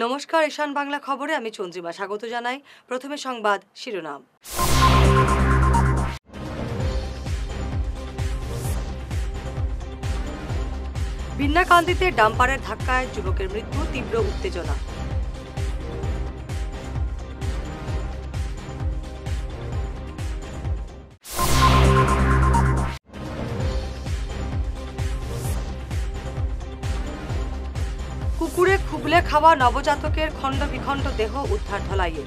নমস্কার, ঈশান বাংলা খবরে আমি চন্দ্রিমা স্বাগত জানাই। প্রথমে সংবাদ শিরোনাম। বিন্নাকান্দিতে ডাম্পারের ধাক্কায় যুবকের মৃত্যু, তীব্র উত্তেজনা। কুকুরে খুবলে খাওয়া নবজাতকের খণ্ড বিখণ্ড দেহ উদ্ধার ধলাইয়ে।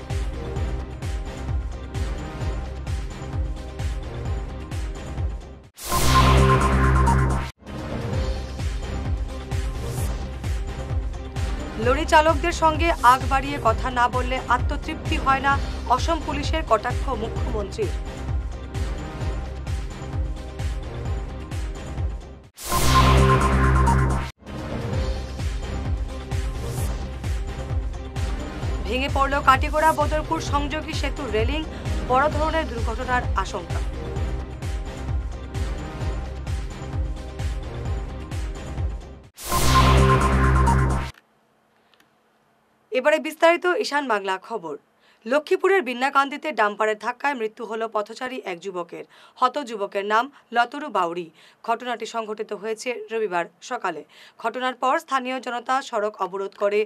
লরি চালকদের সঙ্গে আগ বাড়িয়ে কথা না বললে আত্মতৃপ্তি হয় না, অসম পুলিশের কটাক্ষ মুখ্যমন্ত্রীর। ভেঙে পড়ল কাটিগড়া বদরপুর সংযোগী সেতুর রেলিং, বড় ধরনের দুর্ঘটনার আশঙ্কা। এবারে বিস্তারিত ঈশান বাংলা খবর। লক্ষ্মীপুরের বিন্নাকান্দিতে ডাম্পারের ধাক্কায় মৃত্যু হল পথচারী এক যুবকের। হত যুবকের নাম লতরু বাউরি। ঘটনাটি সংঘটিত হয়েছে রবিবার সকালে। ঘটনার পর স্থানীয় জনতা সড়ক অবরোধ করে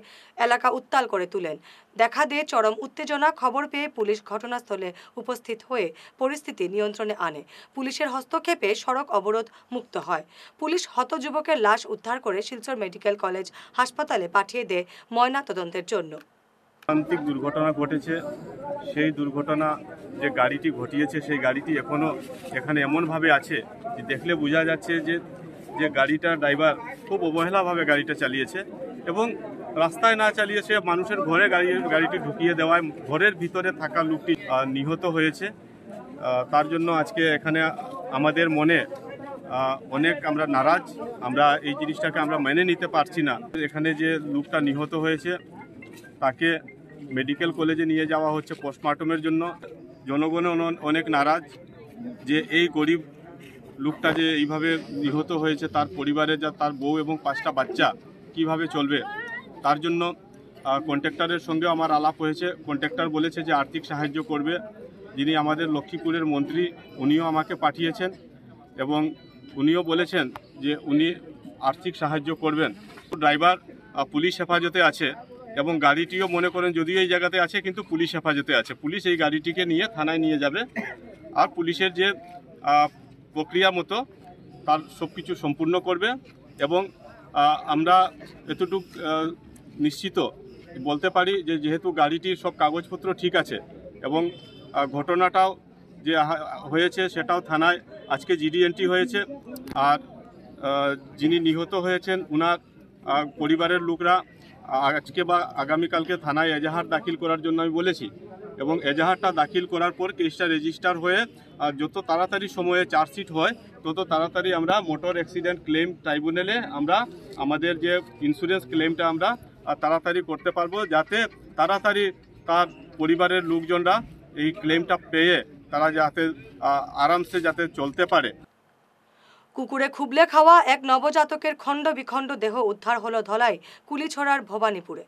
এলাকা উত্তাল করে তুলেন। দেখা দিয়ে চরম উত্তেজনা। খবর পেয়ে পুলিশ ঘটনাস্থলে উপস্থিত হয়ে পরিস্থিতি নিয়ন্ত্রণে আনে। পুলিশের হস্তক্ষেপে সড়ক অবরোধ মুক্ত হয়। পুলিশ হত যুবকের লাশ উদ্ধার করে শিলচর মেডিকেল কলেজ হাসপাতালে পাঠিয়ে দেয় ময়না তদন্তের জন্য। প্রান্তিক দুর্ঘটনা ঘটেছে। সেই দুর্ঘটনা যে গাড়িটি ঘটিয়েছে সেই গাড়িটি এখনো এখানে এমনভাবে আছে যে দেখলে বোঝা যাচ্ছে যে গাড়িটার ড্রাইভার খুব অবহেলাভাবে গাড়িটা চালিয়েছে এবং রাস্তায় না চালিয়ে সে মানুষের ঘরে গাড়িটি ঢুকিয়ে দেওয়ায় ঘরের ভিতরে থাকা লোকটি নিহত হয়েছে। তার জন্য আজকে এখানে আমাদের মনে অনেক আমরা নারাজ। আমরা এই জিনিসটাকে আমরা মেনে নিতে পারছি না। এখানে যে লোকটা নিহত হয়েছে তাকে মেডিকেল কলেজে নিয়ে যাওয়া হচ্ছে পোস্টমর্টমের জন্য। জনগণ অনেক নারাজ যে এই গরিব লোকটা যে এইভাবে নিহত হয়েছে, তার পরিবারে যা তার বউ এবং 5টা বাচ্চা কিভাবে চলবে। তার জন্য কন্ট্রাক্টরের সঙ্গেও আমার আলাপ হয়েছে। কন্ট্রাক্টর বলেছে যে আর্থিক সাহায্য করবে। যিনি আমাদের লক্ষ্মীপুরের মন্ত্রী উনিও আমাকে পাঠিয়েছেন এবং উনিও বলেছেন যে উনি আর্থিক সাহায্য করবেন। ড্রাইভার পুলিশ হেফাজতে আছে এবং গাড়িটিও মনে করেন যদিও এই জায়গাতে আছে কিন্তু পুলিশ হেফাজতে আছে। পুলিশ এই গাড়িটিকে নিয়ে থানায় নিয়ে যাবে আর পুলিশের যে প্রক্রিয়া মতো তার সব কিছু সম্পূর্ণ করবে এবং আমরা এতটুকু নিশ্চিত বলতে পারি যে যেহেতু গাড়িটির সব কাগজপত্র ঠিক আছে এবং ঘটনাটাও যে হয়েছে সেটাও থানায় আজকে জিডি এন্ট্রি হয়েছে। আর যিনি নিহত হয়েছেন ওনার পরিবারের লোকরা আজকে বা আগামীকালকে থানায় এজাহার দাখিল করার জন্য আমি বলেছি এবং এজাহারটা দাখিল করার পর কেসটা রেজিস্টার হয়ে যত তাড়াতাড়ি সময়ে চার্জশিট হয় তত তাড়াতাড়ি আমরা মোটর অ্যাক্সিডেন্ট ক্লেম ট্রাইব্যুনালে আমরা আমাদের যে ইন্স্যুরেন্স ক্লেমটা আমরা তাড়াতাড়ি করতে পারবো, যাতে তাড়াতাড়ি তার পরিবারের লোকজনরা এই ক্লেমটা পেয়ে তারা যাতে আরামসে যাতে চলতে পারে। কুকুরে খুবলে খাওয়া এক নবজাতকের খণ্ড বিখণ্ড দেহ উদ্ধার হলো ধলাই কুলিছড়ার ভবানীপুরে।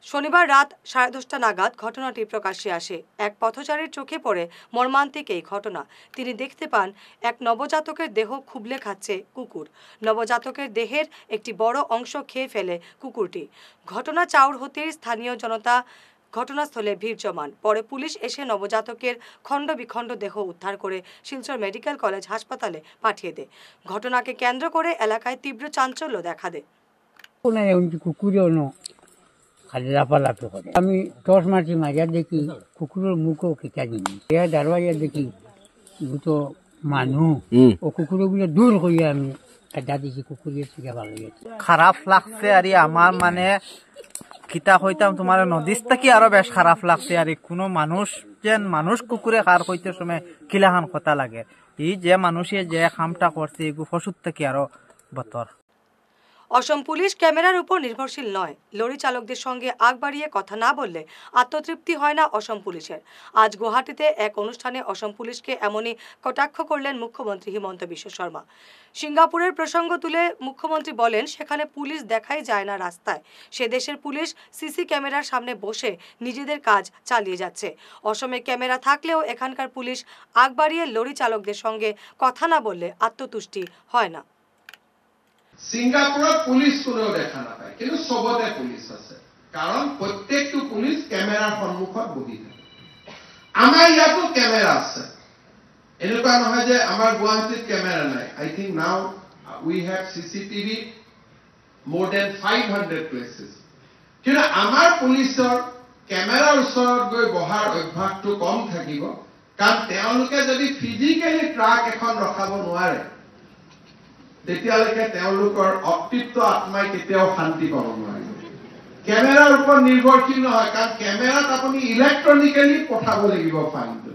শনিবার রাত 10:30 নাগাদ ঘটনাটি প্রকাশ্যে আসে। এক পথচারীর চোখে পড়ে মর্মান্তিক এই ঘটনা। তিনি দেখতে পান এক নবজাতকের দেহ খুবলে খাচ্ছে কুকুর। নবজাতকের দেহের একটি বড় অংশ খেয়ে ফেলে কুকুরটি। ঘটনা চাউর হতেই স্থানীয় জনতা ঘটনাস্থলে ভিড় জমান। পরে পুলিশ এসে নবজাতকের খণ্ড বিখণ্ড দেহ উদ্ধার করে শিলচর মেডিকেল কলেজ হাসপাতালে পাঠিয়ে দেয়। ঘটনাকে কেন্দ্র করে এলাকায় তীব্র চাঞ্চল্য দেখা দেয়। আমি টর্চ মারছি, মারিয়া দেখি কুকুরের মুখও খেচা দিনি, দারোয়াইয়া দেখি দুটো মানুষ ও কুকুরগুলো দূর করিয়া আমি খেচা দিছি। কুকুরের থেকে ভালো গেছে, খারাপ লাগছে। আর আমার মানে খিতা হইতাম তোমার নদীর থেকে আরো বেশ খারাপ লাগছে। আর কোনো মানুষ যেন মানুষ কুকুরে খার হইতে সময় কিলাহান কথা লাগে। এই যে মানুষের যে খামটা করছে এগু পশুর থেকে আরো বতর। অসম পুলিশ ক্যামেরার উপর নির্ভরশীল নয়। লরি চালকদের সঙ্গে আগ বাড়িয়ে কথা না বললে আত্মতৃপ্তি হয় না অসম পুলিশের। আজ গুয়াহাটিতে এক অনুষ্ঠানে অসম পুলিশকে এমনই কটাক্ষ করলেন মুখ্যমন্ত্রী হিমন্ত বিশ্ব শর্মা। সিঙ্গাপুরের প্রসঙ্গ তুলে মুখ্যমন্ত্রী বলেন, সেখানে পুলিশ দেখাই যায় না রাস্তায়। সে দেশের পুলিশ সিসি ক্যামেরার সামনে বসে নিজেদের কাজ চালিয়ে যাচ্ছে। অসমে ক্যামেরা থাকলেও এখানকার পুলিশ আগ বাড়িয়ে লরি চালকদের সঙ্গে কথা না বললে আত্মতুষ্টি হয় না। সিঙ্গাপুৰত পুলিচ কোনেও দেখা নাপায়, কিন্তু সবতে পুলিচ আছে, কাৰণ প্ৰত্যেকটো পুলিচ কেমেৰাৰ সন্মুখত বহি থাকে। আমাৰ ইয়াতো কেমেৰা আছে, এনেকুৱা নহয় যে আমাৰ গুৱাহাটীত কেমেৰা নাই। I think now we have CCTV মোৰ দেন 500 প্লেচেছ। কিন্তু আমাৰ পুলিচৰ কেমেৰাৰ ওচৰত গৈ বহাৰ অভ্যাসটো কম থাকিব, কাৰণ তেওঁলোকে যদি ফিজিকেলি ট্ৰাক এখন ৰখাব নোৱাৰে তেতিয়ালৈকে তেওঁলোকৰ অতৃপ্ত আত্মাই কেতিয়াও শান্তি পাব নোৱাৰিব। কেমেৰাৰ ওপৰত নিৰ্ভৰশীল নহয়, কাৰণ কেমেৰাত আপুনি ইলেক্ট্ৰনিকেলি পঠাব লাগিব ফাইলটো,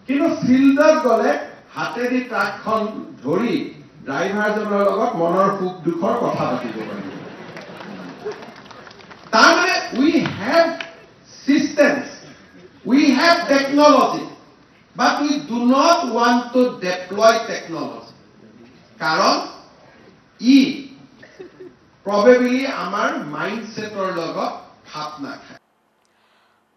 কিন্তু ফিল্ডত গ'লে হাতেদি ট্ৰাকখন ধৰি ড্ৰাইভাৰজনৰ লগত মনৰ সুখ দুখৰ কথা পাতিব পাৰিব। তাৰমানে we have systems, we have technology, but we do not want to deploy technology, কাৰণ ই প্ৰবেবলি আমাৰ মাইণ্ডছেটৰ লগত খাপ নাখায়।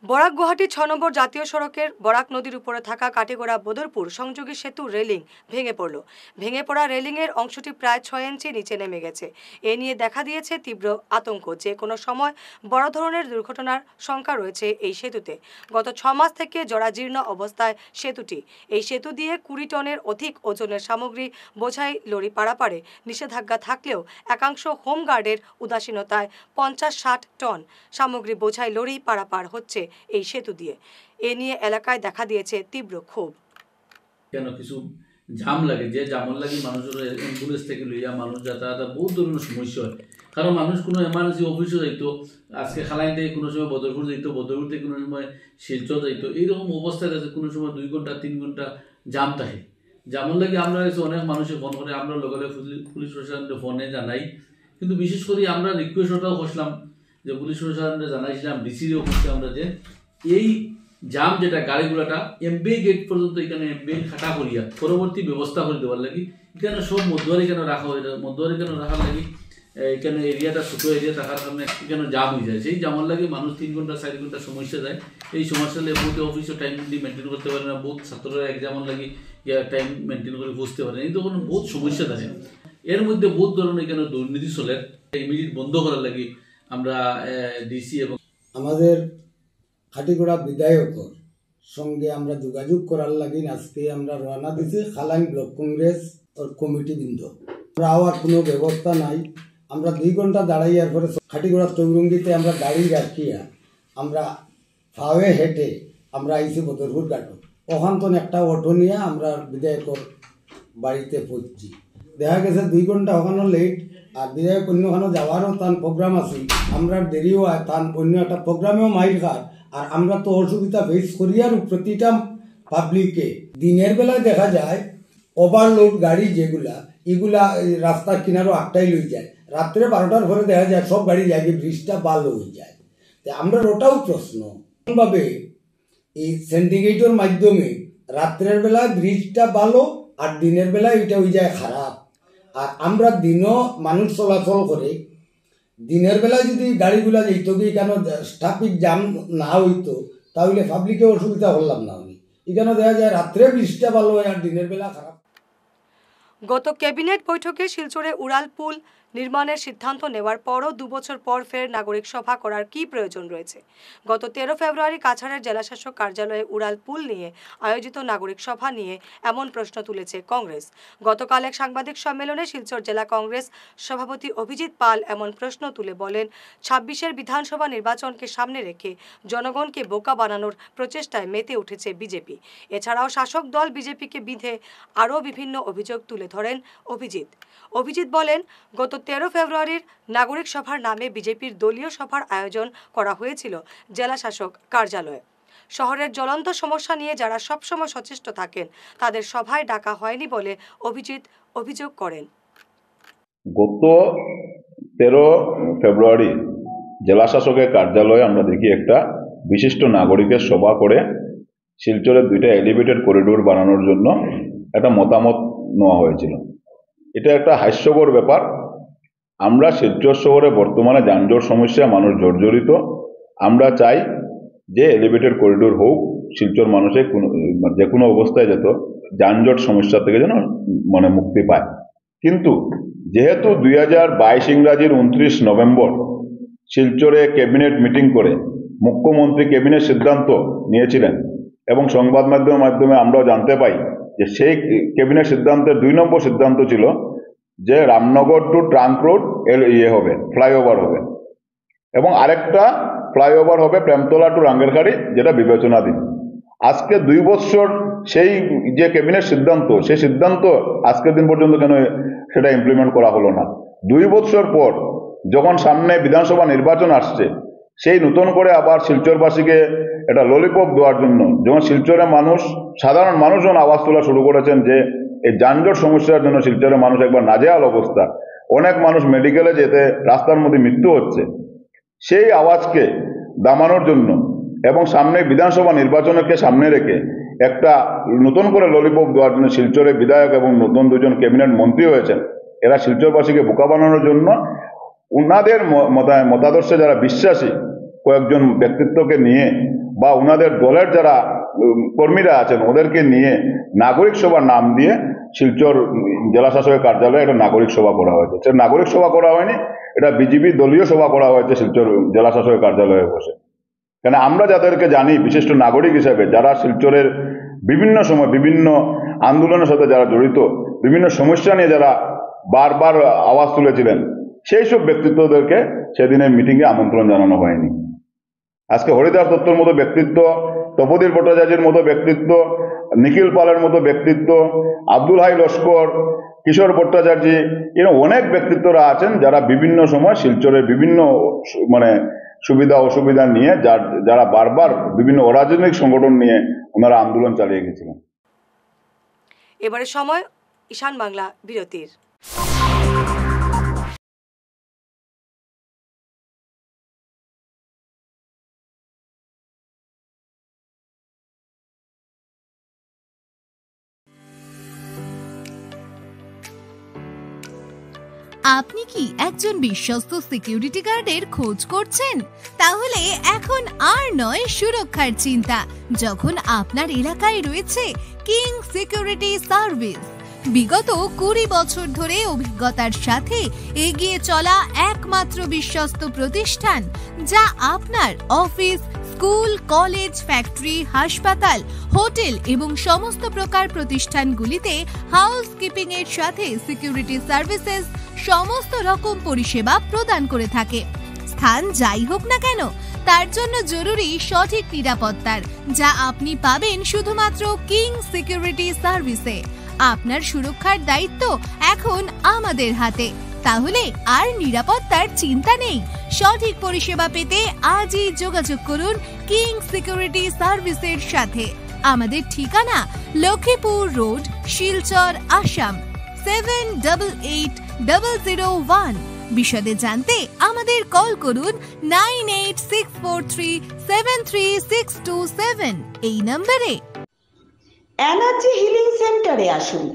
বরাক গুয়াহাটি 6 নম্বর জাতীয় সড়কের বরাক নদীর উপরে থাকা কাটিগড়া বদরপুর সংযোগী সেতু রেলিং ভেঙে পড়ল। ভেঙে পড়া রেলিংয়ের অংশটি প্রায় 6 ইঞ্চি নিচে নেমে গেছে। এ নিয়ে দেখা দিয়েছে তীব্র আতঙ্ক। যে কোনো সময় বড় ধরনের দুর্ঘটনার শঙ্কা রয়েছে এই সেতুতে। গত 6 মাস থেকে জরাজীর্ণ অবস্থায় সেতুটি। এই সেতু দিয়ে 20 টনের অধিক ওজনের সামগ্রী বোঝাই লরি পারাপারে নিষেধাজ্ঞা থাকলেও একাংশ হোমগার্ডের উদাসীনতায় 50-60 টন সামগ্রী বোঝাই লরি পারাপার হচ্ছে এই সেতু দিয়ে। এ নিয়ে এলাকায় দেখা দিয়েছে তীব্র ক্ষোভ। কেন কিছু জাম লাগে, যে জামর লাগে মানুষের অ্যাম্বুলেন্স থেকে লইয়া মানুষ যাতায়াত বহুত ধরনের সমস্যা হয়। কারণ মানুষ কোনো এমার্জেন্সি অফিসও যাইতো, আজকে খালাইন থেকে কোনো সময় বদরপুর যাইতো, বদরপুর থেকে কোনো সময় শিলচর যাইতো। এইরকম অবস্থায় আছে কোনো সময় 2 ঘন্টা 3 ঘন্টা জাম থাকে। জামর লাগে আমরা অনেক মানুষে ফোন করে, আমরা লগে পুলিশ প্রশাসনকে ফোনে জানাই। কিন্তু বিশেষ করে আমরা রিকোয়েস্টটাও করলাম যে পুলিশ প্রশাসনকে জানাইছিলাম, ডিসির অফিসে আমরা, যে এই জাম যেটা গাড়িগুলাটা এমবিএ গেট পর্যন্ত এখানে এমবিএ খাটা করিয়া পরবর্তী ব্যবস্থা করে দেওয়ার লাগি। এখানে সব মধ্যুয়ারি কেন রাখা হয়, মধ্যুয়ারি কেন রাখার লাগি এখানে এরিয়াটা ছোটো এরিয়া থাকার কারণে এখানে জাম হয়ে যায়। সেই জামার লাগে মানুষ 3 ঘন্টা 4 ঘন্টা সমস্যা যায়। এই সমস্যা হলে বহুত অফিসও টাইম মেনটেন করতে পারে না, বহুত ছাত্ররা এক্সামের লাগে টাইম মেনটেন করে বুঝতে পারে না। এই তখন বহুত সমস্যা থাকে। এর মধ্যে বহুত ধরনের এখানে দুর্নীতি চলে, ইমিডিয়েট বন্ধ করার লাগি আমরা ডিসি এবং আমাদের খাটিগড়া বিধায়কর সঙ্গে আমরা যোগাযোগ করার লাগি আজকে আমরা রওনা দিছি খালাইন ব্লক কংগ্রেস কমিটি বৃন্দ। আমরা আর কোনো ব্যবস্থা নাই, আমরা 2 ঘন্টা দাঁড়াইয়ার পরে খাটিগড়া চৌরঙ্গিতে আমরা গাড়ি রাখিয়া আমরা ফাওয়ে হেঁটে আমরা আইসি বদরপুর ঘাটত। ওখান তো একটা অটো নিয়ে আমরা বিধায়কর বাড়িতে পৌঁছি। দেখা গেছে 2 ঘন্টা ওখানে লেট, আর বিধায়ক অন্যখানে যাওয়ারও তার প্রোগ্রাম আছে, আমরা দেরিও হয়, তার অন্য একটা প্রোগ্রামেও মাইর খায়। আর আমরা তো অসুবিধা ফেস করি আর প্রতিটা পাবলিকে। দিনের বেলায় দেখা যায় ওভারলোড গাড়ি যেগুলা এগুলা রাস্তার কিনারও আটটাই লই যায়, রাত্রে 12টার পরে দেখা যায় সব গাড়ি যায়, ব্রিজটা ভালো হয়ে যায়। আমরা ওটাও প্রশ্ন ভাবে এই সিন্ডিকেটের মাধ্যমে রাত্রের বেলায় ব্রিজটা ভালো আর দিনের বেলায় এটা হয়ে যায় খারাপ। আর আমরা দিনও মানুষ চলাচল করে, দিনের বেলায় যদি গাড়িগুলা যেত কি কেন ট্রাফিক জ্যাম না হইতো তাহলে পাবলিকে অসুবিধা হলাম না। এখানে দেখা যায় রাত্রে ব্রিজটা ভালো হয় আর দিনের বেলা খারাপ। গত ক্যাবিনেট বৈঠকে শিলচরে উড়াল পুল নির্মাণের সিদ্ধান্ত নেওয়ার পরও 2 বছর পর ফের নাগরিক সভা করার কি প্রয়োজন রয়েছে? গত 13 ফেব্রুয়ারি কাছাড়ের জেলাশাসক কার্যালয়ে উড়াল পুল নিয়ে আয়োজিত নাগরিক সভা নিয়ে এমন প্রশ্ন তুলেছে কংগ্রেস। গতকাল এক সাংবাদিক সম্মেলনে শিলচর জেলা কংগ্রেস সভাপতি অভিজিৎ পাল এমন প্রশ্ন তুলে বলেন, 26-এর বিধানসভা নির্বাচনকে সামনে রেখে জনগণকে বোকা বানানোর প্রচেষ্টায় মেতে উঠেছে বিজেপি। এছাড়াও শাসক দল বিজেপিকে বিধে আরও বিভিন্ন অভিযোগ তুলে ধরেন অভিজিৎ বলেন, গত 13 ফেব্রুয়ারির নাগরিক সভার নামে বিজেপির দলীয় সভার আয়োজন করা হয়েছিল জেলা শাসক কার্যালয়ে। শহরের জ্বলন্ত সমস্যা নিয়ে যারা সবসময় সচেষ্ট থাকেন তাদের সভায় ডাকা হয়নি বলে অভিজিৎ অভিযোগ করেন। গত 13 ফেব্রুয়ারি জেলা শাসকের কার্যালয়ে আমরা দেখি একটা বিশিষ্ট নাগরিকের সভা করে শিলচরে 2টা এলিভেটেড করিডোর বানানোর জন্য একটা মতামত নেওয়া হয়েছিল। এটা একটা হাস্যকর ব্যাপার। আমরা শিলচর শহরে বর্তমানে যানজট সমস্যা, মানুষ জর্জরিত। আমরা চাই যে এলিভেটেড করিডোর হোক, শিলচর মানুষের যে কোনো অবস্থায় যেত যানজট সমস্যা থেকে যেন মুক্তি পায়। কিন্তু যেহেতু 2022 ইংরাজির 29 নভেম্বর শিলচরে ক্যাবিনেট মিটিং করে মুখ্যমন্ত্রী ক্যাবিনেট সিদ্ধান্ত নিয়েছিলেন এবং সংবাদ মাধ্যমের মাধ্যমে আমরাও জানতে পাই যে সেই ক্যাবিনেট সিদ্ধান্তের 2 নম্বর সিদ্ধান্ত ছিল যে রামনগর টু ট্রাঙ্ক রোড হবে, ফ্লাইওভার হবে, এবং আরেকটা ফ্লাইওভার হবে প্রেমতলা টু রাঙ্গেরখাড়ি, যেটা বিবেচনাধীন। আজকে 2 বছর সেই যে ক্যাবিনেট সিদ্ধান্ত, সেই সিদ্ধান্ত আজকের দিন পর্যন্ত কেন সেটা ইমপ্লিমেন্ট করা হলো না? 2 বছর পর যখন সামনে বিধানসভা নির্বাচন আসছে, সেই নতুন করে আবার শিলচরবাসীকে এটা ললিপপ দেওয়ার জন্য যখন শিলচরের মানুষ, সাধারণ মানুষজন আওয়াজ তোলা শুরু করেছেন যে এই যানজট সমস্যার জন্য শিলচরের মানুষ একবার নাজেহাল অবস্থা, অনেক মানুষ মেডিকেলে যেতে রাস্তার মধ্যে মৃত্যু হচ্ছে, সেই আওয়াজকে দামানোর জন্য এবং সামনে বিধানসভা নির্বাচনকে সামনে রেখে একটা নতুন করে ললিপপ দেওয়ার জন্য শিলচরের বিধায়ক এবং নতুন 2জন ক্যাবিনেট মন্ত্রী হয়েছেন। এরা শিলচরবাসীকে বোকা বানানোর জন্য উনাদের মতাদর্শে যারা বিশ্বাসী কয়েকজন ব্যক্তিত্বকে নিয়ে বা উনাদের দলের যারা কর্মীরা আছেন ওদেরকে নিয়ে নাগরিক সভার নাম দিয়ে শিলচর জেলা শাসকের কার্যালয়ে একটা নাগরিক সভা করা হয়েছে। সে নাগরিক সভা করা হয়নি, এটা বিজেপি দলীয় সভা করা হয়েছে শিলচর জেলা শাসকের কার্যালয়ে বসে। কেন আমরা যাদেরকে জানি বিশিষ্ট নাগরিক হিসেবে, যারা শিলচরের বিভিন্ন সময় বিভিন্ন আন্দোলনের সাথে যারা জড়িত, বিভিন্ন সমস্যা নিয়ে যারা বারবার আওয়াজ তুলেছিলেন, সেই সব ব্যক্তিত্বদেরকে সেদিনের মিটিংয়ে আমন্ত্রণ জানানো হয়নি। আজকে হরিদাস দত্তর মতো ব্যক্তিত্ব, তপোধীর ভট্টাচার্যের মতো ব্যক্তিত্ব, নিখিল পালের মতো ব্যক্তিত্ব, আব্দুল হাই লস্কর, কিশোর ভট্টাচার্য, এরকম অনেক ব্যক্তিত্বরা আছেন যারা বিভিন্ন সময় শিলচরের বিভিন্ন সুবিধা অসুবিধা নিয়ে যারা বারবার বিভিন্ন অরাজনৈতিক সংগঠন নিয়ে ওনারা আন্দোলন চালিয়ে গেছিলেন। এবারে সময় ঈশান বাংলা বিরতির। আপনি কি একজন বিশ্বস্ত সিকিউরিটি গার্ডের খোঁজ করছেন? তাহলে এখন আর নয় সুরক্ষার চিন্তা, যখন আপনার এলাকায় রয়েছে কিং সিকিউরিটি সার্ভিস। বিগত 20 বছর ধরে অভিজ্ঞতার সাথে এগিয়ে চলা একমাত্র বিশ্বস্ত প্রতিষ্ঠান, যা আপনার অফিস, স্কুল, কলেজ, ফ্যাক্টরি, হাসপাতাল, হোটেল এবং সমস্ত প্রকার প্রতিষ্ঠানগুলিতে হাউসকিপিং এর সাথে সিকিউরিটি সার্ভিসেস সমস্ত রকম পরিষেবা প্রদান করে থাকে। স্থান যাই হোক না কেন, তার জন্য জরুরি সঠিক নিরাপত্তার, যা আপনি পাবেন শুধুমাত্র কিং সিকিউরিটি সার্ভিসে। আপনার সুরক্ষার দায়িত্ব এখন আমাদের হাতে, তাহলে আর নিরাপত্তার চিন্তা নেই। সঠিক পরিষেবা পেতে আজই যোগাযোগ করুন কিং সিকিউরিটি সার্ভিসের সাথে। আমাদের ঠিকানা লক্ষ্মীপুর রোড, শিলচর, আসাম 788001। বিশদে জানতে আমাদের কল করুন 9864373627 এই নম্বরে। এনার্জি হিলিং সেন্টারে আসুন।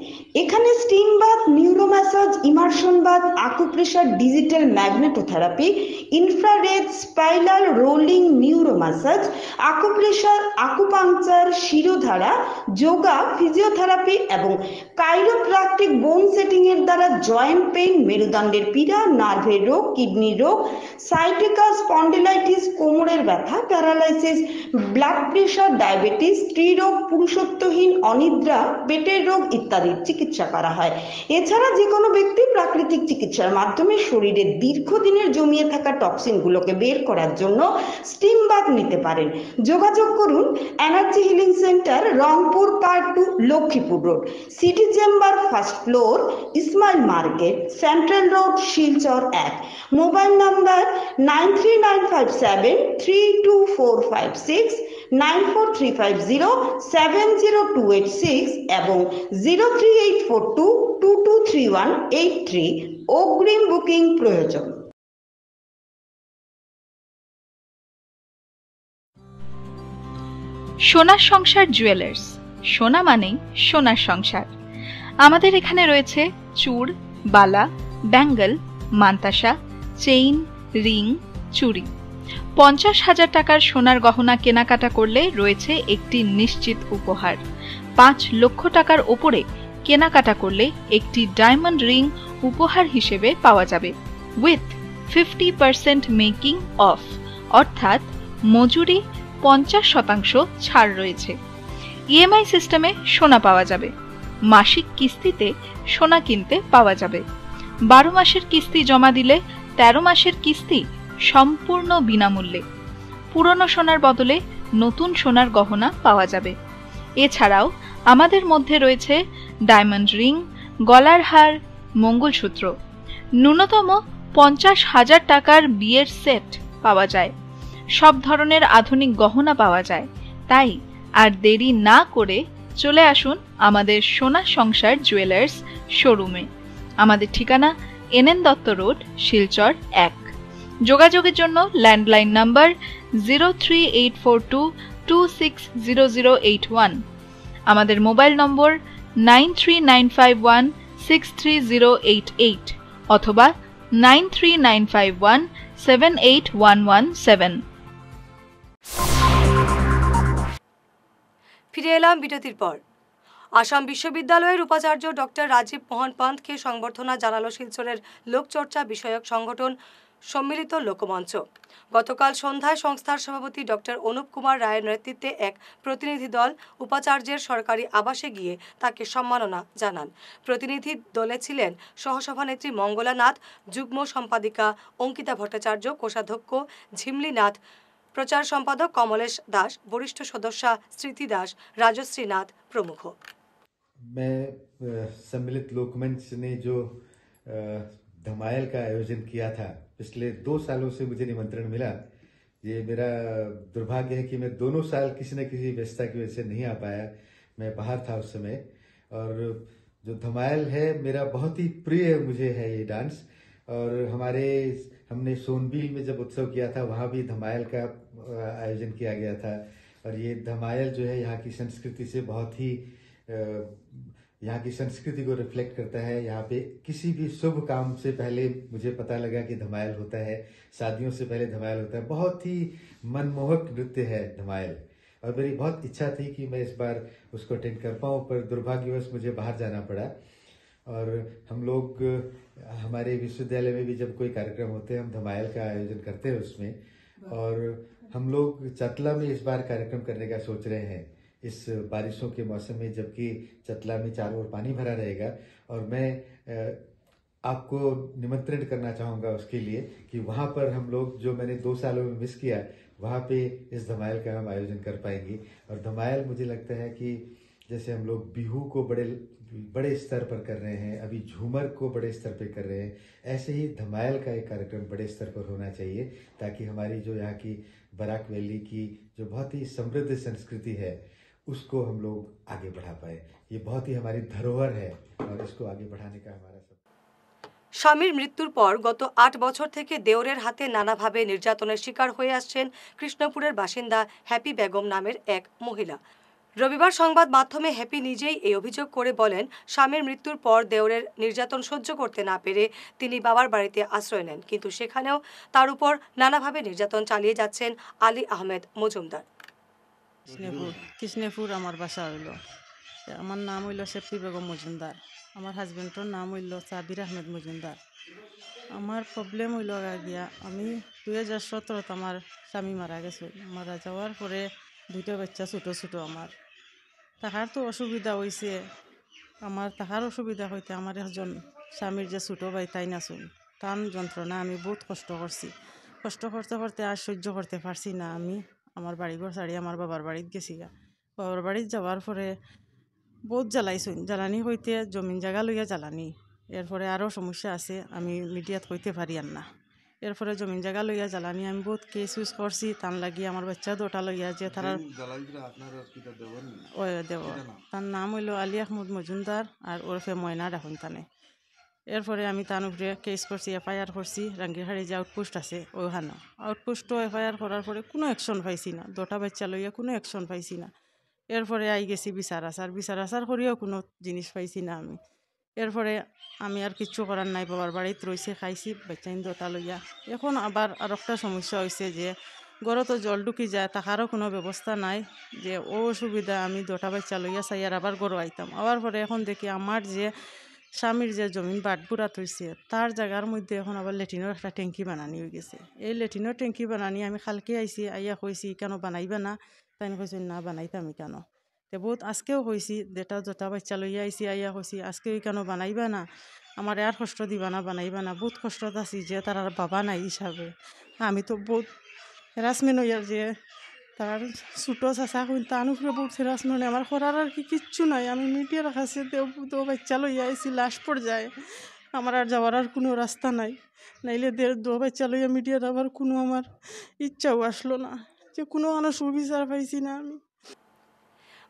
এখানে steam bath, neuro massage, immersion bath, acupressure, digital magnetotherapy, infrared, spiral rolling neuro massage, acupressure, acupuncture, shirodhara, yoga, physiotherapy এবং কাইরোপ্র্যাকটিক বোন সেটিং এর দ্বারা জয়েন্ট পেইন, মেরুদণ্ডের পীড়া, নার্ভের রোগ, কিডনি রোগ, সাইটিকা, স্পন্ডিলাইটিস, কোমরের ব্যথা, প্যারালাইসিস, ব্লাড প্রেশার, ডায়াবেটিস, স্ত্রীরোগ, পুরুষত্বহীন, অনিদ্রা, পেটের রোগ ইত্যাদির চিকিৎসা করা হয়। এছাড়া যে কোনো ব্যক্তি প্রাকৃতিক চিকিৎসার মাধ্যমে শরীরে দীর্ঘদিনের জমিয়ে থাকা টক্সিনগুলোকে বের করার জন্য স্টিম বাথ নিতে পারেন। যোগাযোগ করুন energy healing centre, Rangpur part 2, Lakshmipur road, city chamber, first floor, Ismail market, central road, Silchar 1। Mobile number 9395732456, 9435070286 এবং 03842223183। অগ্রিম বুকিং প্রয়োজন। সোনার সংসার জুয়েলার্স, সোনা মানেই সোনার সংসার। আমাদের এখানে রয়েছে চূড়, বালা, ব্যাঙ্গল, মান্তাসা, চেইন, রিং, চুড়ি। 50,000 টাকার সোনার গহনা কেনাকাটা করলে রয়েছে একটি নিশ্চিত উপহার। 5 লক্ষ টাকার ওপরে কেনাকাটা করলে একটি ডায়মন্ড রিং উপহার হিসেবে পাওয়া যাবে উইথ 50% মেকিং অফ, অর্থাৎ মজুরি 50% ছাড় রয়েছে। ইএমআই সিস্টেমে সোনা পাওয়া যাবে। মাসিক কিস্তিতে সোনা কিনতে পাওয়া যাবে। 12 মাসের কিস্তি জমা দিলে 13 মাসের কিস্তি সম্পূর্ণ বিনামূল্যে। পুরনো সোনার বদলে নতুন সোনার গহনা পাওয়া যাবে। এছাড়াও আমাদের মধ্যে রয়েছে ডায়মন্ড রিং, গলার হার, মঙ্গলসূত্র। ন্যূনতম 50,000 টাকার বিয়ের সেট পাওয়া যায়। সব ধরনের আধুনিক গহনা পাওয়া যায়। তাই আর দেরি না করে চলে আসুন আমাদের সোনা সংসার জুয়েলার্স শোরুমে। আমাদের ঠিকানা NN দত্ত রোড, শিলচর 1। যোগাযোগের জন্য ল্যান্ডলাইন নাম্বার 038422600081, আমাদের মোবাইল নম্বর 9395163088 অথবা 9395178117। ফিরে এলাম বিরতির পর। আসাম বিশ্ববিদ্যালয়ের উপাচার্য ডক্টর রাজীব মোহন পান্তকে সংবর্ধনা জানালো শিলচরের লোকচর্চা বিষয়ক সংগঠন সম্মিলিত লোকমঞ্চ। গতকাল সন্ধ্যায় সংস্থার সভাপতি ডক্টর অনুপ কুমার রায়ের নেতৃত্বে এক প্রতিনিধি দল উপাচার্যের সরকারি আবাসে গিয়ে তাকে সম্মাননা জানান। প্রতিনিধি দলে ছিলেন সহসভানেত্রী মঙ্গলা নাথ, যুগ্ম সম্পাদিকা অঙ্কিতা ভট্টাচার্য, কোষাধ্যক্ষ ঝিমলি নাথ, প্রচার সম্পাদক কমলেশ দাস, বরিষ্ঠ সদস্যা স্মৃতি দাস, রাজশ্রী নাথ প্রমুখ। सम्मिलित लोकमंच ने जो धमायल का आयोजन किया था, पिछले 2 सालों से मुझे निमंत्रण मिला। ये मेरा दुर्भाग्य है कि मैं दोनों साल किसी न किसी व्यस्तता की वजह से नहीं आ पाया। मैं बाहर था उस समय। और जो धमायल है मेरा बहुत ही प्रिय मुझे है ये डांस। और हमने सोनबील में जब उत्सव किया था वहाँ भी धमायल का आयोजन किया गया था। और ये धमायल जो है यहाँ की संस्कृति से बहुत ही यहाँ की संस्कृति को रिफ्लेक्ट करता है। यहाँ पे किसी भी शुभ काम से पहले मुझे पता लगा कि धमायल होता है, शादियों से पहले धमायल होता है। बहुत ही मनमोहक नृत्य है धमायल। और मेरी बहुत इच्छा थी कि मैं इस बार उसको अटेंड कर पाऊँ, पर दुर्भाग्यवश मुझे बाहर जाना पड़ा। और हम लोग हमारे विश्वविद्यालय में भी जब कोई कार्यक्रम होते हैं हम धमायल का आयोजन करते हैं उसमें। और हम लोग चतला में इस बार कार्यक्रम करने का सोच रहे हैं इस बारिशों के मौसम में, जबकि चतला में चारों ओर पानी भरा रहेगा। और मैं आपको निमंत्रण करना चाहूँगा उसके लिए कि वहाँ पर हम लोग जो मैंने 2 सालों में मिस किया, वहाँ पे इस धमायल का हम आयोजन कर पाएंगे। और धमायल मुझे लगता है कि जैसे हम लोग बिहू को बड़े स्तर पर कर रहे हैं, अभी झूमर को बड़े स्तर पर कर रहे हैं, ऐसे ही धमायल का एक कार्यक्रम बड़े स्तर पर होना चाहिए, ताकि हमारी जो यहाँ की बराक वैली की जो बहुत ही समृद्ध संस्कृति है उसको हम लोग आगे बढ़ा पाए। ये बहुत ही हमारी धरोहर है और इसको आगे बढ़ाने का हमारा सब। স্বামীর মৃত্যুর পর গত 8 বছর থেকে দেওরের হাতে নানাভাবে নির্যাতনের শিকার হয়ে আসছেন কৃষ্ণপুরের বাসিন্দা হ্যাপি বেগম নামের এক মহিলা। রবিবার সংবাদ মাধ্যমে হ্যাপি নিজেই এই অভিযোগ করে বলেন, স্বামীর মৃত্যুর পর দেওরের নির্যাতন সহ্য করতে না পেরে তিনি বাবার বাড়িতে আশ্রয় নেন, কিন্তু সেখানেও তার উপর নানাভাবে নির্যাতন চালিয়ে যাচ্ছেন আলী আহমেদ মজুমদার। কৃষ্ণপুর আমার বাসা হইল। আমার নাম হইল শেফি বেগম মজুমদার। আমার হাজবেন্ডর নাম হইল সাবির আহমেদ মজুমদার। আমার প্রবলেম হইল গিয়া আমি 2017 আমার স্বামী মারা গেছে। মারা যাওয়ার পরে 2টা বাচ্চা ছোটো ছোটো। আমার তাহার তো অসুবিধা হয়েছে। আমার তাহার অসুবিধা হইতে আমার একজন স্বামীর যে ছোটো ভাই তাই না শুন টান যন্ত্রণা আমি বহুত কষ্ট করছি। কষ্ট করতে করতে আর সহ্য করতে পারছি না। আমি আমার বাড়িঘর ছাড়ি আমার বাবার বাড়িতে গেছি। বাবার বাড়িতে যাওয়ার পরে বহুত জ্বালাইছুন। জ্বালানি হইতে জমিন জায়গা লইয়া জ্বালানি। এরপরে আরও সমস্যা আছে আমি মিডিয়াত কইতে পারি আর না। এরপরে জমিন জায়গা লইয়া জ্বালানি আমি বহুত কেস ইউজ করছি। টান লাগি আমার বাচ্চা 2টা লইয়া যে তার দেব তার নাম হইল আলী আহমদ মজুমদার আর ওরফে ময়না রাখুন টানে। এরপরে আমি তার উপরে কেস করছি, এফআইআর করছি। রাঙ্গিহাড়ি যে আউটপোস্ট আছে ওইখানে আউটপোস্টও এফআইআর করার পরে কোনো অ্যাকশন পাইছি না, 2টা বাচ্চা লইয়া কোনো অ্যাকশন পাইছি না। এরপরে আই গেছি বিচার আচার করিয়াও কোনো জিনিস পাইছি না আমি। এরপরে আমি আর কিচ্ছু করার নাই, বাবার বাড়িতে রয়েছে, খাইছি বাচ্চা 2টা লইয়া। এখন আবার আর একটা সমস্যা হয়েছে যে গড়ে তো জল ঢুকি যায়, তাহারও কোনো ব্যবস্থা নাই, যে ও অসুবিধা আমি 2টা বাচ্চা লইয়া চাই আর আবার গড়ে আইতাম। আবার পরে এখন দেখি আমার যে স্বামীর যে জমিন বাটবুরাত হয়েছে তার জায়গার মধ্যে এখন আবার লেট্রিনের একটা ট্যাঙ্কি বানানি হয়ে গেছে। এই লেট্রিনের ট্যাঙ্কি বানানি আমি কালকে আইছি, আইয়া কইছি কেন বানাইবা না, তাই কইছি না বানাইতাম কেন। তো বহুত আজকেও কইছি যটা বাচ্চা লইয়া আইছি, আইয়া কইছি আজকেও কেন বানাইবা না, আমার আর কষ্ট দিবা না, বানাইবা না। বহুত কষ্টত আছি যে তার আর বাবা নাই হিসাবে। আমি তো বহুত হেরাসমেন্ট হইয়ার যে তার ছোটো চাচা কইন তার উপরে বহুত হেরাসমেন্ট, আমার করার আর কিচ্ছু নাই। আমি মিডিয়ার কাছে তো বাচ্চা লইয়া আইছি লাশ পর্যায়ে, আমার আর যাওয়ার আর কোনো রাস্তা নাই। নাইলে 2 বাচ্চা লইয়া মিডিয়ার আবার কোনো আমার ইচ্ছাও আসলো না, যে কোনো সুবিচার পাইছি না আমি।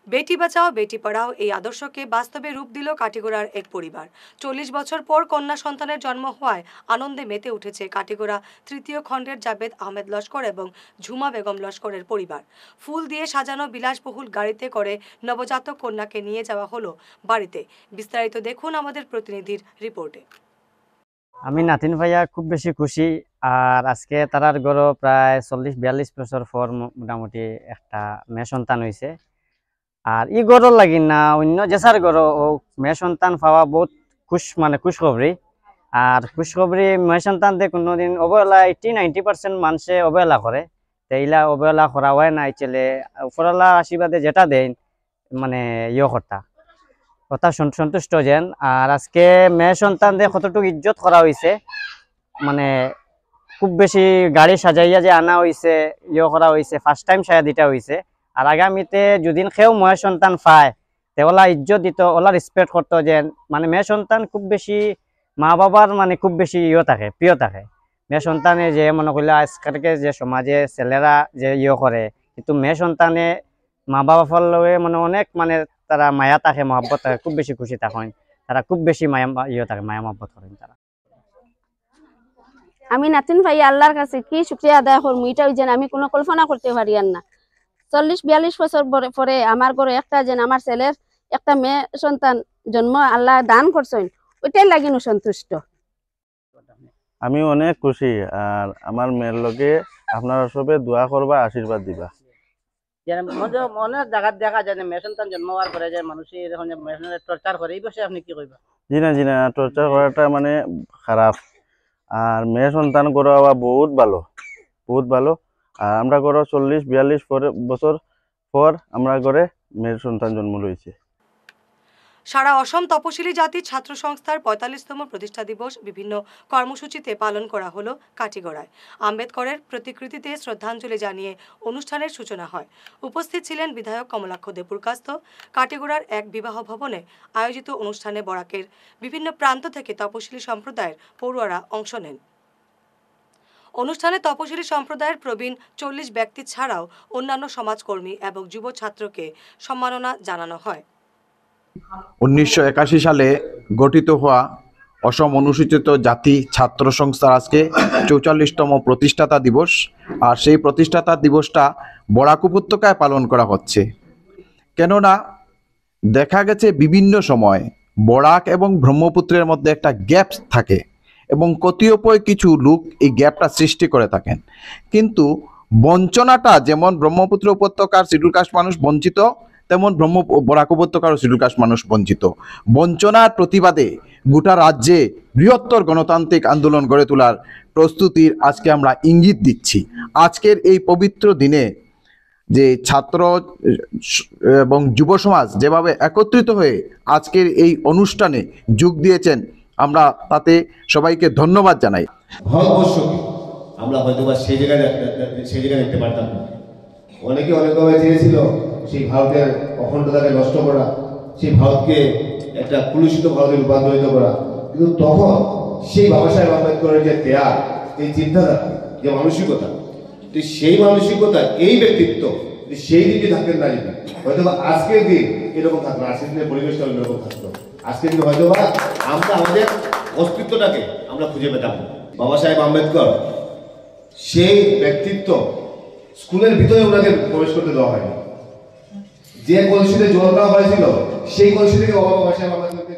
বেটি বাঁচাও বেটি পড়াও এই আদর্শকে বাস্তবে রূপ দিল কাটিগড়ার এক পরিবার। 40 বছর পর কন্যা সন্তানের জন্ম হওয়ায় আনন্দে মেতে উঠেছে কাটিগড়া 3য় খণ্ডের জাবেদ আহমেদ লস্কর এবং ঝুমা বেগম লস্করের পরিবার। ফুল দিয়ে সাজানো বিলাসবহুল গাড়িতে করে নবজাতক কন্যাকে নিয়ে যাওয়া হলো বাড়িতে। বিস্তারিত দেখুন আমাদের প্রতিনিধির রিপোর্টে। আমি নাতিন ভাইয়া খুব বেশি খুশি। আর আজকে তারার গড় প্রায় 40-42 বছর পর মোটামুটি একটা মেয়ে সন্তান হয়েছে। আর ই গড় লাগি না অন্য জেসার গড় ও মেয়ে সন্তান পাওয়া বহুত খুশখবরি। আর খুশখবরি মেয়ে সন্তান দিয়ে কোনোদিন অবহেলা 80-90% মানুষে অবহেলা করে, এইলা অবহেলা করা হয় না। ছেলে উপরওয়ালা আশীর্বাদে যেটা দেন মানে কর্তা কথা সন্তুষ্ট যেন। আর আজকে মেয়ে সন্তান দিয়ে কতটুকু ইজ্জত করা হয়েছে, মানে খুব বেশি গাড়ি সাজাইয়া যে আনা হয়েছে, করা হয়েছে, ফার্স্ট টাইম সাজা দিতে হয়েছে। আর আগামীতে যদি কেউ মেয়ে সন্তান পায় তে ওলা ইজ্জত দিত, ওলা রেসপেক্ট করতো। যে মানে মেয়ে সন্তান খুব বেশি মা বাবার মানে খুব বেশি থাকে, প্রিয় থাকে। মেয়ে সন্তানে যে মনে করলে আজকালকে যে সমাজে ছেলেরা যে করে, কিন্তু মেয়ে সন্তানে মা বাবার লগে মানে অনেক মানে তারা মায়া থাকে, মহব্বত থাকে, খুব বেশি খুশি থাকেন তারা, খুব বেশি মায়া থাকে, মায়া মহব্বত করেন তারা। আমি নাতিন ভাই আল্লাহর কাছে কি শুকরিয়া আদায় করবো, এটা যেন আমি কোনো কল্পনা করতে পারি না। 40-42 বছর পরে আমার ঘরে একটা যেন আমার ছেলের একটা মেয়ে সন্তান জন্ম আল্লাহ দান করছেন, ওইটাই লাগিনো সন্তুষ্ট। আমি অনেক খুশি। আর আমার মেয়ের লগে আপনারা সবে দোয়া করবা, আশীর্বাদ দিবা। মনের জায়গা দেখা যায় মেয়ে সন্তান জন্ম হওয়ার পরে যে মানুষের এখন টর্চার করে, এই বিষয়ে আপনি কি কইবা? জি না টর্চার করাটা মানে খারাপ। আর মেয়ে সন্তান গড়া বহুত ভালো। আর আমরা গড় 40-42 বছর পর আমরা গড়ে মেয়ের সন্তান জন্ম লইছে। সারা অসম তপশিলি জাতি ছাত্র সংস্থার 45তম প্রতিষ্ঠা দিবস বিভিন্ন কর্মসূচিতে পালন করা হলো কাটিগড়ায়। আম্বেদকরের প্রতিকৃতিতে শ্রদ্ধাঞ্জলি জানিয়ে অনুষ্ঠানের সূচনা হয়। উপস্থিত ছিলেন বিধায়ক কমলাক্ষ দেপুরকাস্ত। কাটিগড়ার এক বিবাহ ভবনে আয়োজিত অনুষ্ঠানে বরাকের বিভিন্ন প্রান্ত থেকে তপশিলি সম্প্রদায়ের পড়ুয়ারা অংশ নেন। অনুষ্ঠানে তপশিলি সম্প্রদায়ের প্রবীণ 40 ব্যক্তি ছাড়াও অন্যান্য সমাজকর্মী এবং যুব ছাত্রকে সম্মাননা জানানো হয়। 1981 সালে গঠিত হওয়া অসম অনুসূচিত জাতি ছাত্র সংস্থার আজকে 44তম প্রতিষ্ঠাতা দিবস। আর সেই প্রতিষ্ঠাতা দিবসটা বরাক উপত্যকায় পালন করা হচ্ছে। কেননা দেখা গেছে বিভিন্ন সময় বরাক এবং ব্রহ্মপুত্রের মধ্যে একটা গ্যাপ থাকে এবং কতিপয় কিছু লোক এই গ্যাপটা সৃষ্টি করে থাকেন। কিন্তু বঞ্চনাটা যেমন ব্রহ্মপুত্র উপত্যকার শিডিউল কাস্ট মানুষ বঞ্চিত, তেমন বরাক উপত্যকার শিডিউল কাস্ট মানুষ বঞ্চিত। বঞ্চনার প্রতিবাদে গোটা রাজ্যে বৃহত্তর গণতান্ত্রিক আন্দোলন গড়ে তোলার প্রস্তুতির আজকে আমরা ইঙ্গিত দিচ্ছি। আজকের এই পবিত্র দিনে যে ছাত্র এবং যুব সমাজ যেভাবে একত্রিত হয়ে আজকের এই অনুষ্ঠানে যোগ দিয়েছেন, আমরা তাতে সবাইকে ধন্যবাদ জানাই। ভারতবর্ষকে আমরা হয়তো বা সেই জায়গায় দেখতে পারতাম না। অনেকে অনেকভাবে চেয়েছিল সেই ভারতের অখণ্ডতাকে নষ্ট করা, সেই ভারতকে একটা কুলুষিত ভারতে রূপান্তরিত করা। কিন্তু তখন সেই বাবা সাহেব আম্বেদকরের যে ত্যাগ, এই চিন্তাধারা, যে মানসিকতা, সেই মানসিকতা, এই ব্যক্তিত্ব সেই দিকে থাকতেন না, যদি হয়তো বা আজকের দিন এরকম থাকতো, আজকের দিনের পরিবেশটা অন্যরকম থাকতো। আজকের দিন হয়তো বা আমরা আমাদের অস্তিত্বটাকে আমরা খুঁজে পেতাম। বাবা সাহেব আম্বেদকর সেই ব্যক্তিত্ব, স্কুলের ভিতরে ওনাকে প্রবেশ করতে দেওয়া হয়নি। যে কলসিতে জল দেওয়া হয়েছিল সেই কলসি থেকে বাবা সাহেব আম্বেদকরকে।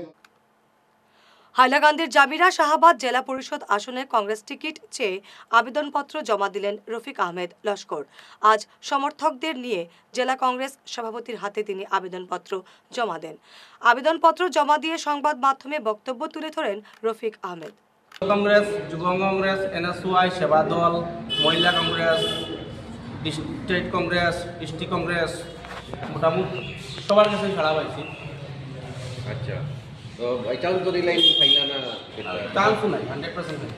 হাইলাকান্দির জামিরা শাহাবাদ জেলা পরিষদ আসনে কংগ্রেস টিকিট চেয়ে আবেদনপত্র জমা দিলেন রফিক আহমেদ লস্কর। আজ সমর্থকদের নিয়ে জেলা কংগ্রেস সভাপতির হাতে তিনি আবেদনপত্র জমা দেন। আবেদনপত্র জমা দিয়ে সংবাদ মাধ্যমে বক্তব্য তুলে ধরেন রফিক আহমেদ। কংগ্রেস, যুব কংগ্রেস, এনএসওয়াই, সেবা দল, মহিলা কংগ্রেস, স্টেট কংগ্রেস, ডিস্ট্রিক্ট কংগ্রেস, মোটামুটি সবার কাছে ছাড়া পাইছি। আচ্ছা, তো এটাও যদি লাইন ফাইনা না চান্স নাই 100% নাই।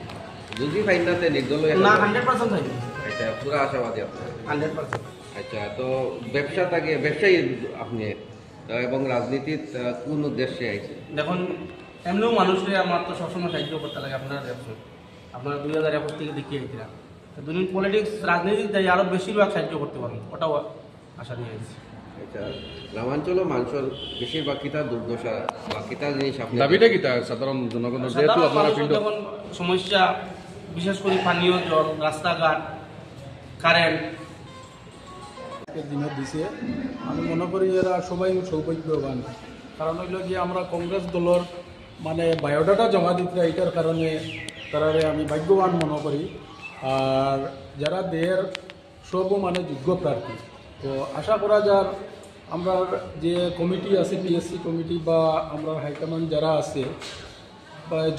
যদি ফাইনাতে নির্দলীয় না 100% নাই। আচ্ছা, পুরো আশাবাদী আপনারা 100%। আচ্ছা, তো ব্যবসা থেকে ব্যবসায়ী আপনি এবং রাজনীতির কোন উদ্দেশ্যে আইছে? দেখুন, এমনিও মানুষের আমার তো সবসময় সাহায্য করতে লাগে। আপনারা দেখুন, আপনারা 2021 থেকে দেখিয়ে দিয়েছিলেন দুদিন পলিটিক্স রাজনীতি তাই আরো বেশিরভাগ সাহায্য করতে পারেন, ওটাও আশা নিয়ে এসেছি। আচ্ছা, গ্রামাঞ্চল মানুষের বেশিরভাগ কিতা দুর্দশা বা কিতা জিনিস আপনি দাবিটা কিতা সাধারণ জনগণের যেহেতু আপনারা যখন সমস্যা, বিশেষ করে পানীয় জল, রাস্তাঘাট, কারেন্ট দিনে দিছে, আমি মনে করি এরা সবাই সৌভাগ্যবান। কারণ হইল যে আমরা কংগ্রেস দলের মানে বায়োডাটা জমা দিতে এইটার কারণে তারারে আমি ভাগ্যবান মনে করি। আর যারা দেহের সব মানে যোগ্য প্রার্থী, তো আশা করা যার আমরা যে কমিটি আছে, পিএসসি কমিটি বা আমরা হাইকমান্ড যারা আছে,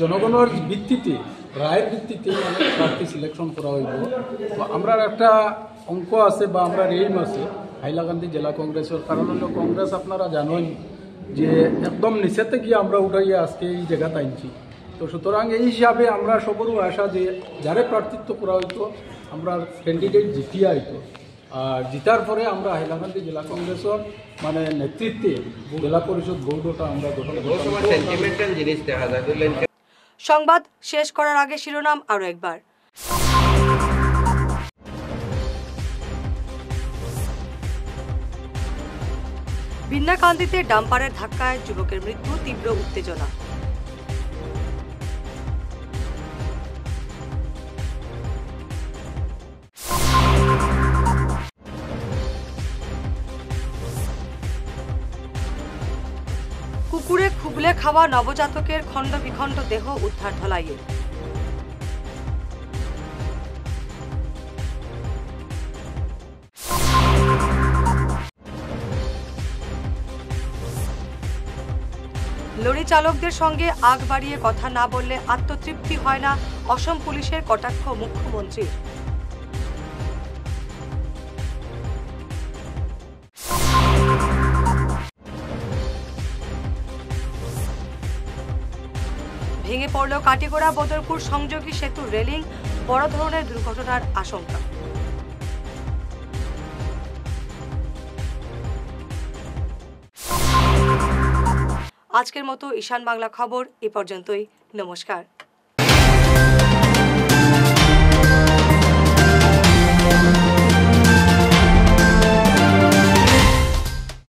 জনগণের ভিত্তিতে, রায়ের ভিত্তিতে মানে প্রার্থী সিলেকশন করা হইব। তো আমরা একটা অঙ্ক আছে বা আমরা এইম আছে হাইলাকান্দি জেলা কংগ্রেসের। কারণ হলো কংগ্রেস আপনারা জানেন যে একদম নিচেতে গিয়ে আমরা উঠাইয়া আজকে এই জায়গাতে আনছি। তো সুতরাং এই হিসাবে আমরা সবরও আশা যে যারে প্রার্থিত্ব করা হইতো আমরা ক্যান্ডিডেট জিতিয়া হইতো। আর জিতার পরে আমরা হাইলাকান্দি জেলা কংগ্রেসের মানে নেতৃত্বে জেলা পরিষদ বোর্ডটা আমরা গঠন করব। সংবাদ শেষ করার আগে শিরোনাম আরো একবার। বিন্নাকান্দিতে ডাম্পারের ধাক্কায় যুবকের মৃত্যু, তীব্র উত্তেজনা। কুকুরে খুবলে খাওয়া নবজাতকের খণ্ড বিখণ্ড দেহ উদ্ধার ধলাইয়ে। লরি চালকদের সঙ্গে আগ বাড়িয়ে কথা না বললে আত্মতৃপ্তি হয় না, অসম পুলিশের কটাক্ষ মুখ্যমন্ত্রীর। ভেঙে পড়ল কাটিগড়া বদরপুর সংযোগী সেতুর রেলিং, বড় ধরনের দুর্ঘটনার আশঙ্কা। আজকের মতো ঈশান বাংলা খবর এ পর্যন্তই। নমস্কার।